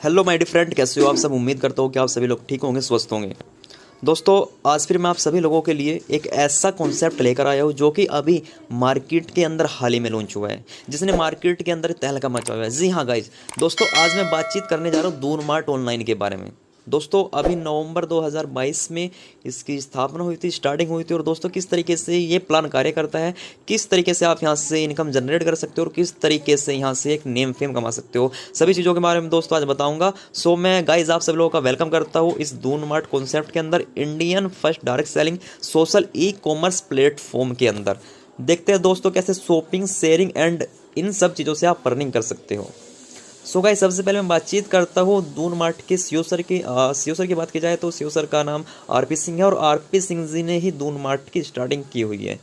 Hello my dear friend, कैसे हो आप सब। उम्मीद करता हूँ कि आप सभी लोग ठीक होंगे, स्वस्थ होंगे। दोस्तों, आज फिर मैं आप सभी लोगों के लिए एक ऐसा कॉन्सेप्ट लेकर आया हूँ जो कि अभी मार्केट के अंदर हाल ही में लॉन्च हुआ है, जिसने मार्केट के अंदर तहलका मचा हुआ है। जी हाँ गाइज, दोस्तों आज मैं बातचीत करने जा रहा हूँ दून मार्ट ऑनलाइन के बारे में। दोस्तों अभी नवंबर 2022 में इसकी स्थापना हुई थी, स्टार्टिंग हुई थी। और दोस्तों किस तरीके से ये प्लान कार्य करता है, किस तरीके से आप यहाँ से इनकम जनरेट कर सकते हो और किस तरीके से यहाँ से एक नेम फेम कमा सकते हो, सभी चीज़ों के बारे में दोस्तों आज बताऊंगा। सो मैं गाइज आप सभी लोगों का वेलकम करता हूँ इस दून मार्ट कॉन्सेप्ट के अंदर, Indian first direct selling social e commerce platform के अंदर। देखते हैं दोस्तों कैसे शॉपिंग, शेयरिंग एंड इन सब चीज़ों से आप अर्निंग कर सकते हो। सो गाइस, सबसे पहले मैं बातचीत करता हूँ दून मार्ट के सीईओ सर की। सीईओ सर की बात की जाए तो सीईओ सर का नाम आरपी सिंह है और आरपी सिंह जी ने ही दून मार्ट की स्टार्टिंग की हुई है।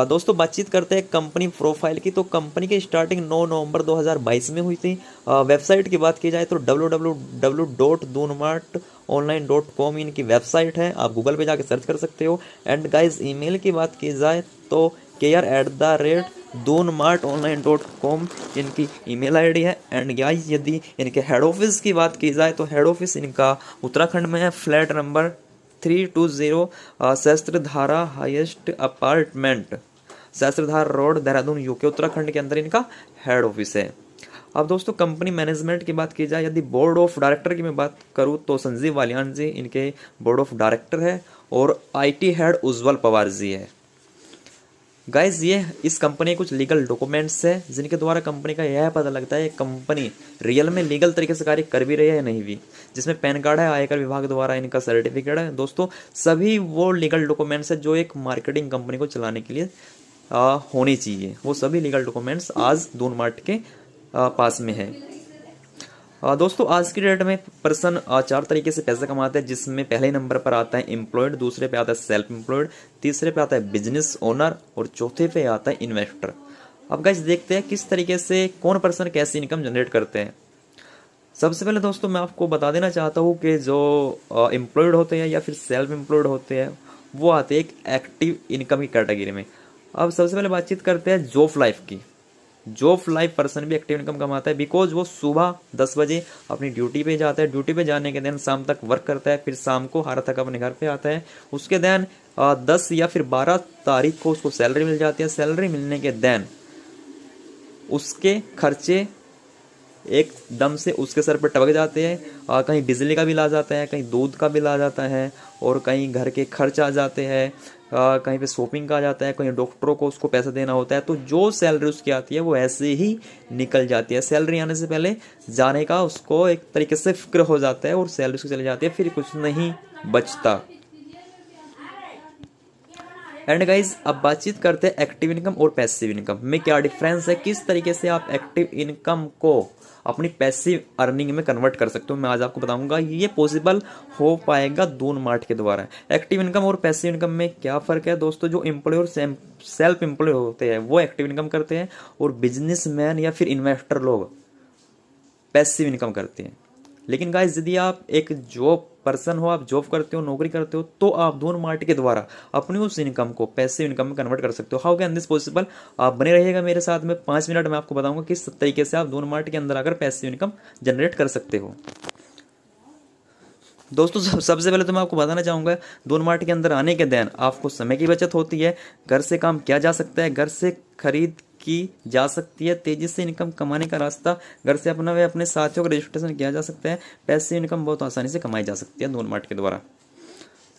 दोस्तों बातचीत करते हैं कंपनी प्रोफाइल की। तो कंपनी की स्टार्टिंग 9 नवंबर 2022 में हुई थी। वेबसाइट की बात की जाए तो www.doonmartonline.com इनकी वेबसाइट है, आप गूगल पे जाके सर्च कर सकते हो। एंड गाइज ईमेल की बात की जाए तो care@doonmartonline.com इनकी ईमेल आईडी है। एंड गाइज यदि इनके हेड ऑफिस की बात की जाए तो हेड ऑफिस इनका उत्तराखंड में है, flat number 320 Sahastradhara highest apartment, Sahastradhar road, Dehradun, UK, Uttarakhand के अंदर इनका हेड ऑफिस है। अब दोस्तों कंपनी मैनेजमेंट की बात की जाए, यदि बोर्ड ऑफ डायरेक्टर की मैं बात करूं तो संजीव वालियान जी इनके बोर्ड ऑफ डायरेक्टर है और आईटी हेड उज्जवल पवार जी है। गाइज ये इस कंपनी के कुछ लीगल डॉक्यूमेंट्स है जिनके द्वारा कंपनी का यह पता लगता है कंपनी रियल में लीगल तरीके से कार्य कर भी रही है या नहीं भी, जिसमें पैन कार्ड है, आयकर विभाग द्वारा इनका सर्टिफिकेट है। दोस्तों सभी वो लीगल डॉक्यूमेंट्स है जो एक मार्केटिंग कंपनी को चलाने के लिए होनी चाहिए, वो सभी लीगल डॉक्यूमेंट्स आज दून मार्ट के पास में है। दोस्तों आज की डेट में पर्सन चार तरीके से पैसा कमाते हैं, जिसमें पहले नंबर पर आता है एम्प्लॉयड, दूसरे पे आता है सेल्फ एम्प्लॉयड, तीसरे पे आता है बिजनेस ओनर और चौथे पे आता है इन्वेस्टर। अब गाइस देखते हैं किस तरीके से कौन पर्सन कैसी इनकम जनरेट करते हैं। सबसे पहले दोस्तों मैं आपको बता देना चाहता हूँ कि जो एम्प्लॉयड होते हैं या फिर सेल्फ एम्प्लॉयड होते हैं वो आते हैं एक एक्टिव इनकम की कैटेगरी में। अब सबसे पहले बातचीत करते हैं जॉब लाइफ की। जॉब लाइफ पर्सन भी एक्टिव इनकम कमाता है, बिकॉज वो सुबह 10 बजे अपनी ड्यूटी पे जाता है, ड्यूटी पे जाने के दिन शाम तक वर्क करता है, फिर शाम को हार थक अपने घर पे आता है। उसके दिन 10 या फिर 12 तारीख को उसको सैलरी मिल जाती है। सैलरी मिलने के दिन उसके खर्चे एकदम से उसके सर पर टपक जाते हैं। कहीं बिजली का बिल आ जाता है, कहीं दूध का बिल आ जाता है और कहीं घर के खर्च आ जाते हैं, कहीं पे शॉपिंग का आ जाता है, कहीं डॉक्टरों को उसको पैसा देना होता है। तो जो सैलरी उसकी आती है वो ऐसे ही निकल जाती है। सैलरी आने से पहले जाने का उसको एक तरीके से फिक्र हो जाता है और सैलरी उसकी चली जाती है, फिर कुछ नहीं बचता। एंड गाइज अब बातचीत करते हैं एक्टिव इनकम और पैसिव इनकम में क्या डिफरेंस है, किस तरीके से आप एक्टिव इनकम को अपनी पैसिव अर्निंग में कन्वर्ट कर सकते हो। मैं आज आपको बताऊंगा ये पॉसिबल हो पाएगा दून मार्ट के द्वारा। एक्टिव इनकम और पैसिव इनकम में क्या फ़र्क है दोस्तों। जो एम्प्लॉय और सेल्फ एम्प्लॉय होते हैं वो एक्टिव इनकम करते हैं और बिजनेसमैन या फिर इन्वेस्टर लोग पैसिव इनकम करते हैं। लेकिन गाइस यदि आप एक जॉब पर्सन हो, आप जॉब करते हो, नौकरी करते हो, तो आप दून मार्ट के द्वारा अपनी उस इनकम को पैसिव इनकम में कन्वर्ट कर सकते हो। How can this possible. आप बने रहिएगा मेरे साथ में, 5 मिनट में आपको बताऊंगा किस तरीके से आप दून मार्ट के अंदर आकर पैसिव इनकम जनरेट कर सकते हो। दोस्तों सबसे पहले तो मैं आपको बताना चाहूँगा दून मार्ट के अंदर आने के दिन आपको समय की बचत होती है, घर से काम किया जा सकता है, घर से खरीद की जा सकती है, तेजी से इनकम कमाने का रास्ता घर से अपना व अपने साथियों का रजिस्ट्रेशन किया जा सकता है। पैसे इनकम बहुत आसानी से कमाई जा सकती है दून मार्ट के द्वारा।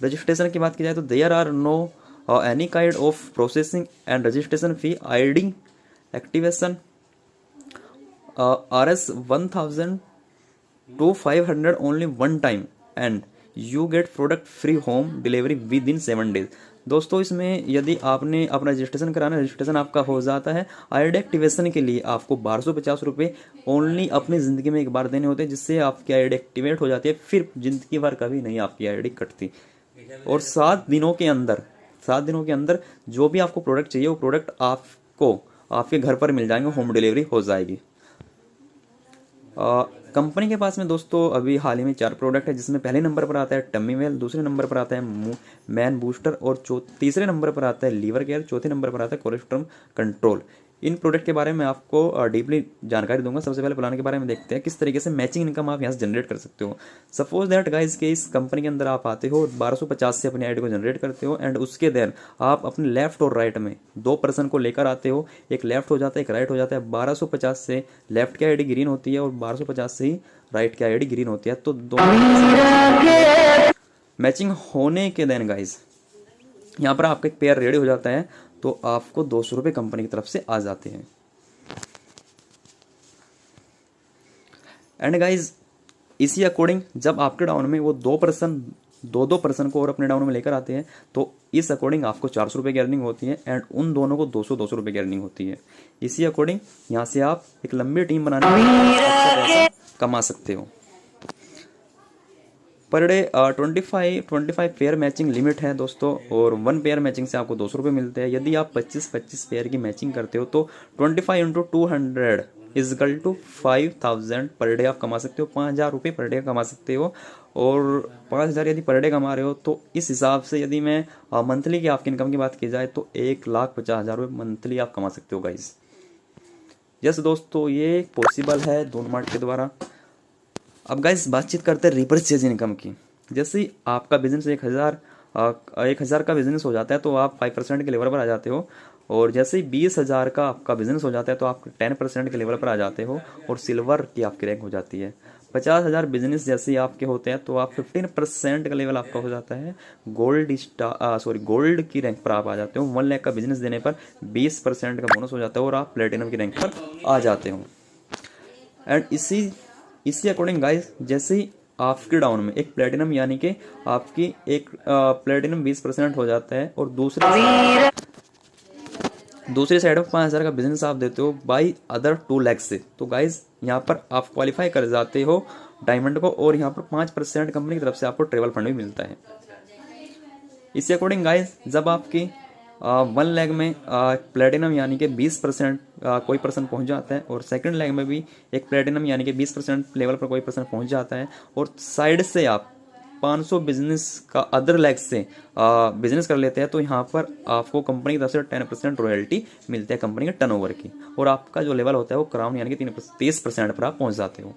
रजिस्ट्रेशन की बात की जाए तो there are no any kind of processing and registration fee, ID activation RS 1000 to 500 only one time and you get product free home delivery within 7 days। दोस्तों इसमें यदि आपने अपना रजिस्ट्रेशन कराना, रजिस्ट्रेशन आपका हो जाता है। आईडी एक्टिवेशन के लिए आपको 1250 रुपये ओनली अपनी ज़िंदगी में एक बार देने होते हैं, जिससे आपकी आईडी एक्टिवेट हो जाती है, फिर ज़िंदगी भर कभी नहीं आपकी आईडी कटती। और 7 दिनों के अंदर जो भी आपको प्रोडक्ट चाहिए वो प्रोडक्ट आपको आपके घर पर मिल जाएंगे, होम डिलीवरी हो जाएगी। कंपनी के पास में दोस्तों अभी हाल ही में 4 प्रोडक्ट है, जिसमें पहले नंबर पर आता है टम्मी वेल, दूसरे नंबर पर आता है मैन बूस्टर और तीसरे नंबर पर आता है लीवर केयर, चौथे नंबर पर आता है कोलेस्ट्रॉल कंट्रोल। इन प्रोडक्ट के बारे में आपको डीपली जानकारी दूंगा। सबसे पहले प्लान के बारे में देखते हैं, किस तरीके से मैचिंग इनकम आप यहाँ से जनरेट कर सकते हो। सपोज दैट गाइज के इस कंपनी के अंदर आप आते हो, 1250 से अपनी आईडी को जनरेट करते हो, एंड उसके देन आप अपने लेफ्ट और राइट में 2 पर्सन को लेकर आते हो, एक लेफ्ट हो जाता है एक राइट हो जाता है। 1250 से लेफ्ट की आईडी ग्रीन होती है और 1250 से ही राइट की आईडी ग्रीन होती है। तो दोनों मैचिंग होने के देन गाइज यहाँ पर आपका एक पेयर रेडी हो जाता है, तो आपको 200 रुपये कंपनी की तरफ से आ जाते हैं। एंड गाइज इसी अकॉर्डिंग जब आपके डाउन में वो 2 पर्सन को और अपने डाउन में लेकर आते हैं, तो इस अकॉर्डिंग आपको 400 रुपये की अर्निंग होती है, एंड उन दोनों को 200 रुपये की अर्निंग होती है। इसी अकॉर्डिंग यहाँ से आप एक लंबी टीम बनाने में अच्छा पैसा कमा सकते हो। Per day 25 pair matching limit है दोस्तों, और 1 पेयर मैचिंग से आपको 200 रुपये मिलते हैं। यदि आप 25 पेयर की मैचिंग करते हो तो 25 into 200 is equal to 5000 per day आप कमा सकते हो। 5000 रुपये पर डे कमा सकते हो, और 5000 यदि पर डे कमा रहे हो तो इस हिसाब से यदि मैं मंथली की आपकी इनकम की बात की जाए तो 1,50,000 रुपये मंथली आप कमा सकते हो गाइज। यस दोस्तों, ये पॉसिबल है डोन मार्ट के द्वारा। अब गाइस बातचीत करते हैं रिवर्स चेंज इनकम की। जैसे ही आपका बिजनेस 1,000 का बिजनेस हो जाता है तो आप 5% के लेवल पर आ जाते हो, और जैसे ही 20,000 का आपका बिजनेस हो जाता है तो आप 10% के लेवल पर आ जाते हो, और सिल्वर की आपकी रैंक हो जाती है। 50,000 बिजनेस जैसे ही आपके होते हैं तो आप 15% का लेवल आपका हो जाता है, गोल्ड की रैंक पर आप आ जाते हो। 1 लाख का बिजनेस देने पर 20% का बोनस हो जाता है और आप प्लेटिनम की रैंक पर आ जाते हो। एंड इसी अकॉर्डिंग गाइस जैसे ही आपके डाउन में एक प्लेटिनम यानी कि आपकी एक प्लेटिनम 20% हो जाता है, और दूसरी साइड में 5,000 का बिजनेस आप देते हो बाई अदर 2 लाख से, तो गाइज यहाँ पर आप क्वालिफाई कर जाते हो डायमंड को, और यहाँ पर 5% कंपनी की तरफ से आपको ट्रेवल फंड भी मिलता है। इसी अकॉर्डिंग गाइज जब आपकी 1 लाख में प्लेटिनम यानी कि 20% कोई पर्सन पहुंच जाता है, और सेकंड लेग में भी एक प्लेटिनम यानी कि 20% लेवल पर कोई पर्सन पहुंच जाता है, और साइड से आप 500 बिजनेस का अदर लेग से बिजनेस कर लेते हैं, तो यहाँ पर आपको कंपनी की तरफ से 10% रॉयल्टी मिलती है कंपनी के टर्नओवर की, और आपका जो लेवल होता है वो क्राउन यानी कि 30% पर आप पहुंच जाते हो।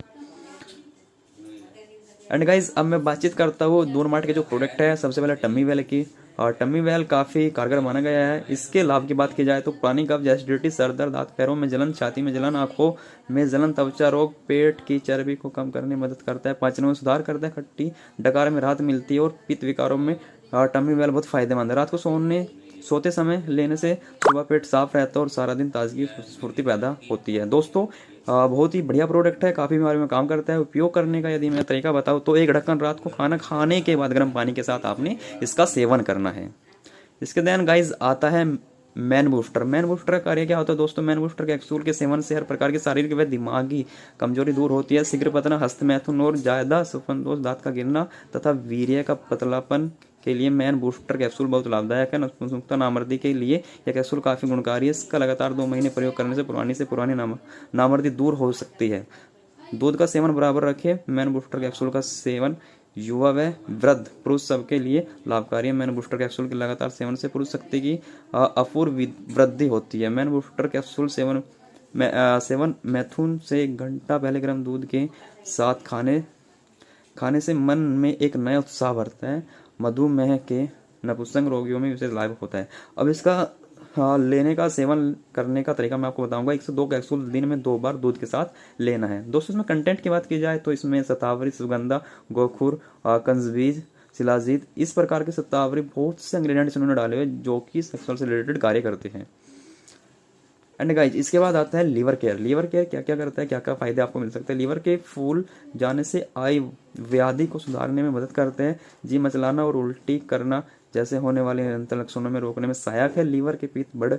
एंड गाइज अब मैं बातचीत करता हूँ डोन मार्ट के जो प्रोडक्ट है। सबसे पहले टम्मी वेल की, और टम्मी वेल काफ़ी कारगर माना गया है। इसके लाभ की बात की जाए तो पुरानी कब्ज, एसिडिटी, सर दर्द, दांत पैरों में जलन, छाती में जलन, आंखों में जलन, त्वचा रोग, पेट की चर्बी को कम करने में मदद करता है, पाचन में सुधार करता है, खट्टी डकार में राहत मिलती है, और पित्त विकारों में टम्मी वेल बहुत फायदेमंद है। रात को सोते समय लेने से सुबह पेट साफ रहता है और सारा दिन ताजगी स्फूर्ति पैदा होती है। दोस्तों बहुत ही बढ़िया प्रोडक्ट है, काफ़ी बीमारी में काम करता है। उपयोग करने का यदि मैं तरीका बताऊँ तो 1 ढक्कन रात को खाना खाने के बाद गर्म पानी के साथ आपने इसका सेवन करना है। इसके देन गाइज आता है मैन बूस्टर। मैन बूस्टर का कार्य क्या होता है दोस्तों? मैन बूस्टर कैप्सूल के सेवन से हर प्रकार की शारीरिक व दिमागी कमजोरी दूर होती है। शीघ्र पतना, हस्तमैथुन और ज्यादा सुपनदोष, दांत का गिरना तथा वीर्य का पतलापन के लिए मैन बूस्टर कैप्सूल बहुत लाभदायक है। नपुंसकता, नामर्दी के लिए यह कैप्सूल काफी गुणकारी है। इसका लगातार 2 महीने प्रयोग करने से पुरानी नामर्दी दूर हो सकती है। दूध का सेवन बराबर रखें। मैन बूस्टर कैप्सूल का सेवन युवा व वृद्ध पुरुष सबके लिए लाभकारी है। मैन बूस्टर कैप्सूल के लगातार सेवन से पुरुष शक्ति की अपूर्व वृद्धि होती है। मैन बूस्टर कैप्सूल सेवन मैथुन से 1 घंटा पहले गर्म दूध के साथ खाने से मन में एक नया उत्साह भरता है। मधुमेह के नपुंसक रोगियों में विशेष लाभ होता है। अब इसका लेने का सेवन करने का तरीका मैं आपको बताऊंगा। 1 से 2 कैप्सूल दिन में 2 बार दूध के साथ लेना है। दोस्तों इसमें कंटेंट की बात की जाए तो इसमें शतावरी, सुगंधा, गोखुर, कंजबीज, शिलाजीत, इस प्रकार के शतावरी बहुत से इंग्रेडिएंट्स उन्होंने डाले हुए जो कि सेक्सुअल से रिलेटेड कार्य करते हैं। एंड गाइज इसके बाद आता है लीवर केयर। लीवर केयर क्या क्या करता है, क्या क्या फायदे आपको मिल सकते हैं? लीवर के फूल जाने से आई व्याधि को सुधारने में मदद करते हैं। जी मचलाना और उल्टी करना जैसे होने वाले निरंतर लक्षणों में रोकने में सहायक है। लीवर के पित्त बढ़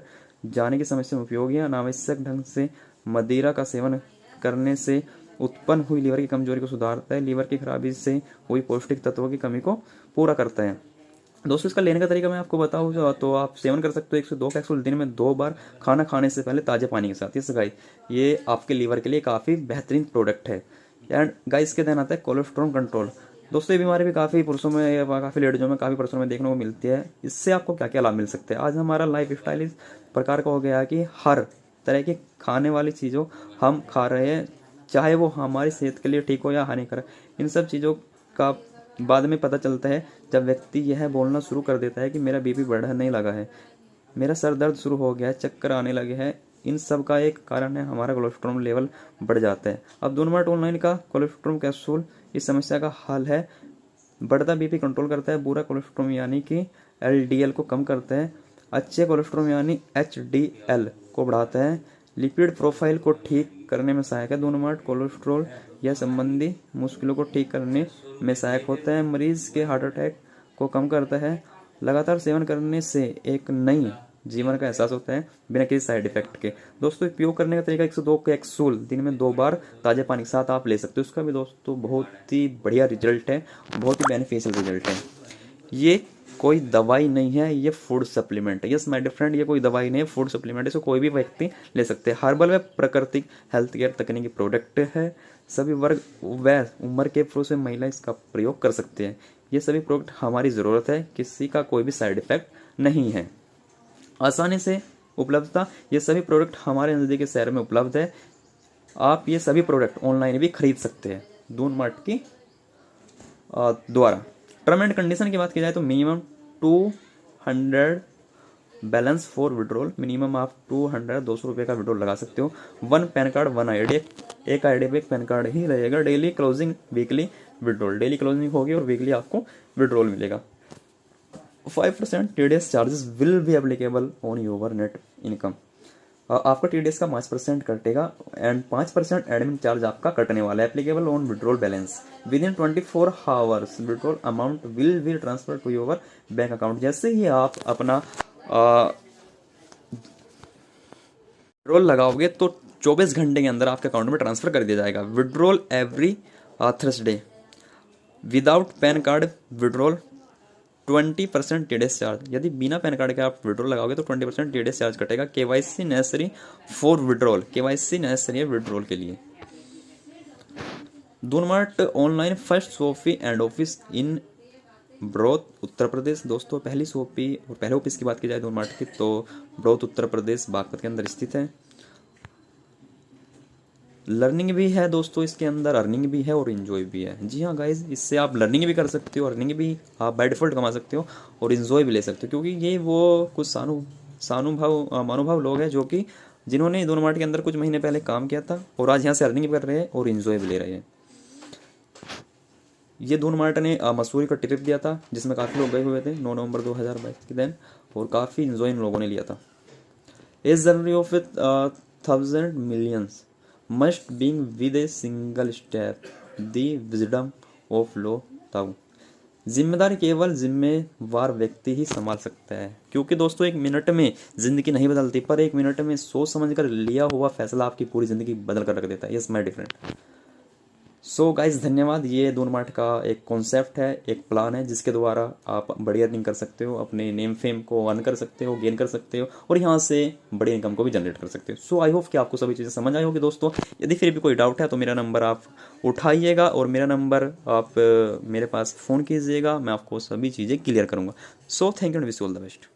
जाने की समस्या में उपयोगी है। अनावश्यक ढंग से मदिरा का सेवन करने से उत्पन्न हुई लीवर की कमजोरी को सुधारता है। लीवर की खराबी से हुई पौष्टिक तत्वों की कमी को पूरा करता है। दोस्तों इसका लेने का तरीका मैं आपको बताऊँ तो आप सेवन कर सकते हो 1 से 2 कैप्सूल दिन में 2 बार खाना खाने से पहले ताजे पानी के साथ। इस गाइस ये आपके लीवर के लिए काफ़ी बेहतरीन प्रोडक्ट है। एंड गाइस के दिन आता है कोलेस्ट्रॉल कंट्रोल। दोस्तों ये बीमारी भी काफ़ी पुरुषों में या काफ़ी लेडीजों में, काफ़ी पर्सनों में देखने को मिलती है। इससे आपको क्या क्या लाभ मिल सकते हैं? आज हमारा लाइफ स्टाइल इस प्रकार का हो गया है कि हर तरह की खाने वाली चीज़ों हम खा रहे हैं, चाहे वो हमारी सेहत के लिए ठीक हो या हानिकारक। इन सब चीज़ों का बाद में पता चलता है जब व्यक्ति यह बोलना शुरू कर देता है कि मेरा बीपी बढ़ने लगा है, मेरा सर दर्द शुरू हो गया है, चक्कर आने लगे हैं। इन सब का एक कारण है हमारा कोलेस्ट्रॉल लेवल बढ़ जाता है। अब डोनमार्ट ऑनलाइन का कोलेस्ट्रॉल कैप्सूल इस समस्या का हल है। बढ़ता बीपी कंट्रोल करता है, बुरा कोलेस्ट्रॉल यानी कि एलडीएल को कम करता है, अच्छे कोलेस्ट्रॉल यानी एचडीएल को बढ़ाता है, लिपिड प्रोफाइल को ठीक करने में सहायक है। डोनमार्ट कोलेस्ट्रॉल या संबंधी मुश्किलों को ठीक करने में सहायक होता है, मरीज के हार्ट अटैक को कम करता है। लगातार सेवन करने से एक नई जीवन का एहसास होता है बिना किसी साइड इफेक्ट के। दोस्तों उपयोग करने का तरीका 102 कैप्सूल दिन में 2 बार ताज़े पानी के साथ आप ले सकते हो। उसका भी दोस्तों बहुत ही बढ़िया रिजल्ट है, बहुत ही बेनिफिशियल रिजल्ट है। ये कोई दवाई नहीं है, ये फूड सप्लीमेंट है। यस माय डियर फ्रेंड, ये कोई दवाई नहीं है, फूड सप्लीमेंट है। इसको कोई भी व्यक्ति ले सकते हैं। हर्बल व प्राकृतिक हेल्थ केयर तकनीकी प्रोडक्ट है। सभी वर्ग व उम्र के पुरुष व महिला इसका प्रयोग कर सकते हैं। ये सभी प्रोडक्ट हमारी ज़रूरत है, किसी का कोई भी साइड इफेक्ट नहीं है। आसानी से उपलब्धता, ये सभी प्रोडक्ट हमारे नज़दीकी शहर में उपलब्ध है। आप ये सभी प्रोडक्ट ऑनलाइन भी खरीद सकते हैं डोनमार्ट की द्वारा। टर्म एंड कंडीशन की बात की जाए तो minimum 200 balance for withdrawal, minimum आप 200 रुपये का विड्रॉल लगा सकते हो। 1 पैन कार्ड 1 आईडी, एक आईडी पे 1 पैन कार्ड ही रहेगा। Daily closing, weekly withdrawal, daily closing होगी और वीकली आपको विड्रॉल मिलेगा। 5% TDS charges will be applicable on your net income. आपका TDS का 5% कटेगा एंड 5% एडमिन चार्ज आपका कटने वाला है। Applicable on withdrawal balance within 24 hours withdrawal amount will be transfer to your bank account. जैसे ही आप अपना विड्रॉल लगाओगे तो 24 घंटे के अंदर आपके अकाउंट में ट्रांसफर कर दिया जाएगा। Withdrawal every Thursday. Without pan card withdrawal 20% TDS charge. यदि बिना पैन कार्ड के आप विड्रॉल लगाओगे तो 20% TDS चार्ज कटेगा। KYC necessary for withdrawal, KYC necessary है विड्रॉल के लिए। Donmart online first shoppe and office in ब्रोथ उत्तर प्रदेश। दोस्तों पहली शॉपी और पहले ऑफिस की बात की जाए डोनमार्ट की तो ब्रोथ उत्तर प्रदेश बागपत के अंदर स्थित है। लर्निंग भी है दोस्तों इसके अंदर, अर्निंग भी है और इन्जॉय भी है। जी हाँ गाइज, इससे आप लर्निंग भी कर सकते हो, अर्निंग भी आप बाय डिफॉल्ट कमा सकते हो और इन्जॉय भी ले सकते हो, क्योंकि ये वो कुछ महानुभाव लोग हैं जो कि जिन्होंने डोनमार्ट के अंदर कुछ महीने पहले काम किया था और आज यहाँ से अर्निंग भी कर रहे हैं और इन्जॉय भी ले रहे हैं। ये डोनमार्ट ने मसूरी का ट्रिप दिया था जिसमें काफ़ी लोग गए हुए थे 9 नवंबर 2022 के दिन और काफ़ी इन्जॉय इन लोगों ने लिया था। इस journey of 1000 millions must being with a single step the wisdom of low ताऊ। जिम्मेदारी केवल जिम्मेवार व्यक्ति ही संभाल सकता है, क्योंकि दोस्तों 1 मिनट में जिंदगी नहीं बदलती, पर 1 मिनट में सोच समझ कर लिया हुआ फैसला आपकी पूरी जिंदगी बदल कर रख देता है। Yes my different. So guys धन्यवाद। ये डोनमार्ट का एक कॉन्सेप्ट है, एक प्लान है जिसके द्वारा आप बड़ी अर्निंग कर सकते हो, अपने नेम फेम को अर्न कर सकते हो, गेन कर सकते हो और यहाँ से बड़ी इनकम को भी जनरेट कर सकते हो। सो आई होप कि आपको सभी चीज़ें समझ आई होगी दोस्तों। यदि फिर भी कोई डाउट है तो मेरा नंबर आप उठाइएगा और मेरा नंबर आप मेरे पास फ़ोन कीजिएगा, मैं आपको सभी चीज़ें क्लियर करूँगा। So thank you and wish you all the best.